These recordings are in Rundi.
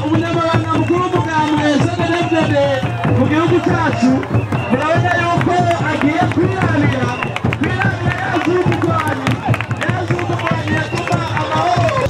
Umunyamabanga mukuru w'umugambwe Cndd-Fdd mu gihugu cyacu murabona yuko agiye kwirabira yaz'umugwanyi yatuma amahoro.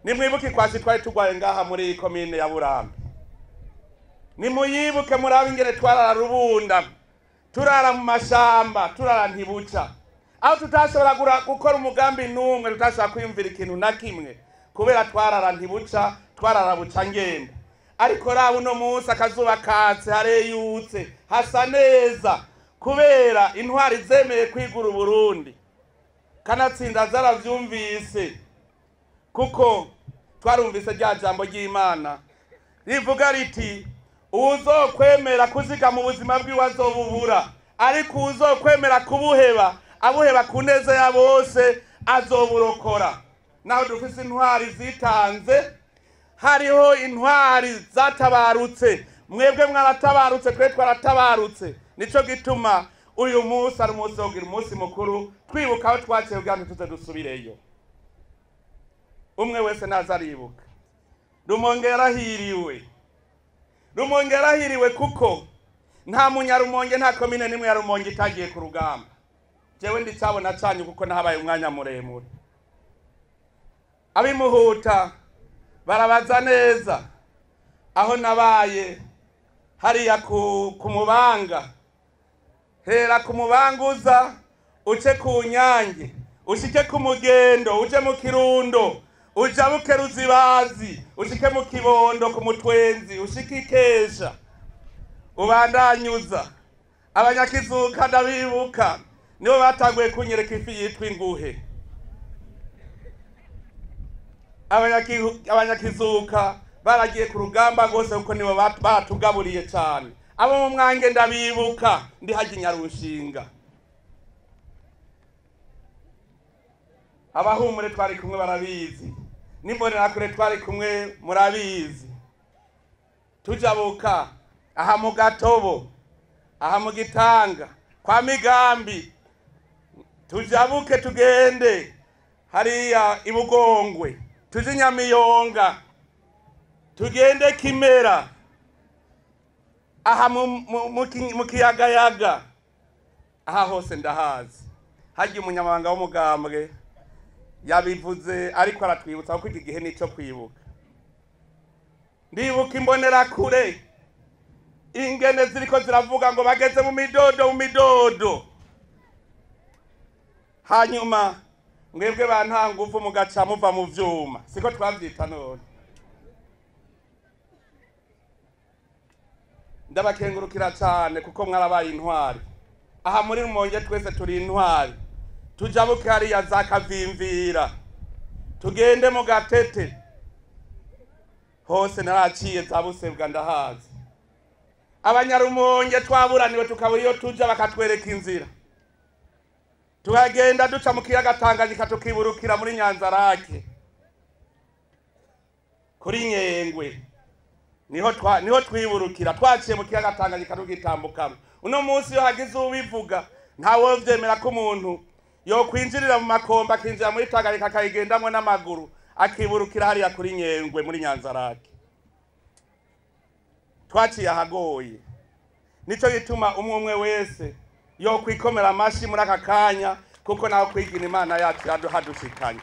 Nimwibuke kwasi twari tugwaye ngaha muri komine ya Burambi. Nimuyibuke murabe ingene twarara Rubunda, turara mu mashamba, turara ntibuca. Aho tutashobora gukora umugambi numwe, tutashobora kwiyumvira ikintu na kimwe kubera twarara ntibuca, twarara buca ngenda. Ariko raba uno munsi akazuba katse hareyutse, hasa neza kubera intwari zemeye kwigura Burundi. Kanatsinda zaravyumvise kuko twarumvise rya jambo ry'Imana rivuga riti uzokwemera kuziga mu buzima bwiwe azobubura, ariko uzokwemera kubuheba abuheba ku neza ya bose azoburokora. Naho dufise intwari zitanze, hariho intwari zatabarutse, mwebwe mwaratabarutse, twe twaratabarutse. Nico gituma uyu munsi ari umunsi wogira umunsi mukuru twibuka aho twaciye kugira ngo tuze dusubireyo. Umwe wese nazaribuka Rumonge yarahiriwe, Rumonge yarahiriwe kuko nta munyarumonge nta komine nimwe ya Rumonge itagiye ku rugamba. Jewe ndicabona cyane kuko nahabaye umwanya muremure. Abimuhuta barabaza neza aho nabaye hariya ku Mubanga. Hera ku Mubanguza uce ku Nyange, ushike ku Mugendo, uje mu Kirundo, ujabuke Ruzibazi, ushike mu Kibondo ku Mutwenzi, ushike Ikesha, ubandanyuza. Abanyakizuka ndabibuka nibo batanguye kunyereka ifi yitwa inguhe. Abanyakizuka baragiye ku rugamba gose kuko nibo batugaburiye cyane. Abo mu Mwange ndabibuka ndi haji Nyarushinga. Abahumure twari kumwe barabizi, nimbonera kure twari kumwe murabizi. Tujabuka aha mu Gatobo, aha mu Gitanga, kwa Migambi, tujabuke tugende hariya Ibugongwe, tuje Nyamiyonga, tugende Kimera, aha mu Kiyagayaga. Aha hose ndahazi. Haji Umunyamabanga w'umugambwe yabivuze ariko aratwibutsa ko iki gihe nico kwibuka. Ndibuka imbonera kure ingene ziriko ziravuga ngo bageze mu midodo. Hanyuma mwebwe bantanguvu mugaca muva mu vyuma. Siko twavyita none. Ndabakengurukira cyane kuko mwarabaye intwari. Aha muri Rumonge twese turi intwari. Tujabuke hariya za Kavimvira, tugende mu Gatete, hose naraciye za Busebwa ndahazi. Abanyarumonge twaburaniwe tukabura iyo tuja bakatwereka inzira. Tukagenda duca mu kiyaga Tanganyika tukiburukira muri Nyanzarake. Kuri Nyengwe niho twiburukira, twaciye mu kiyaga Tanganyika tugitambukamo. Uno munsi yo hagize ubivuga ntawe vyemera ko umuntu yo kwinjirira mu makomba akinjira muri Tanganyika akayigendamwe n'amaguru akiburukira hariya kuri Nyengwe muri Nyanzarake. Twaciye ahagoye. Nico gituma umwe wese yo kwikomera amashi muri aka kanya kuko naho kwigina Imana yacu yadushikanye.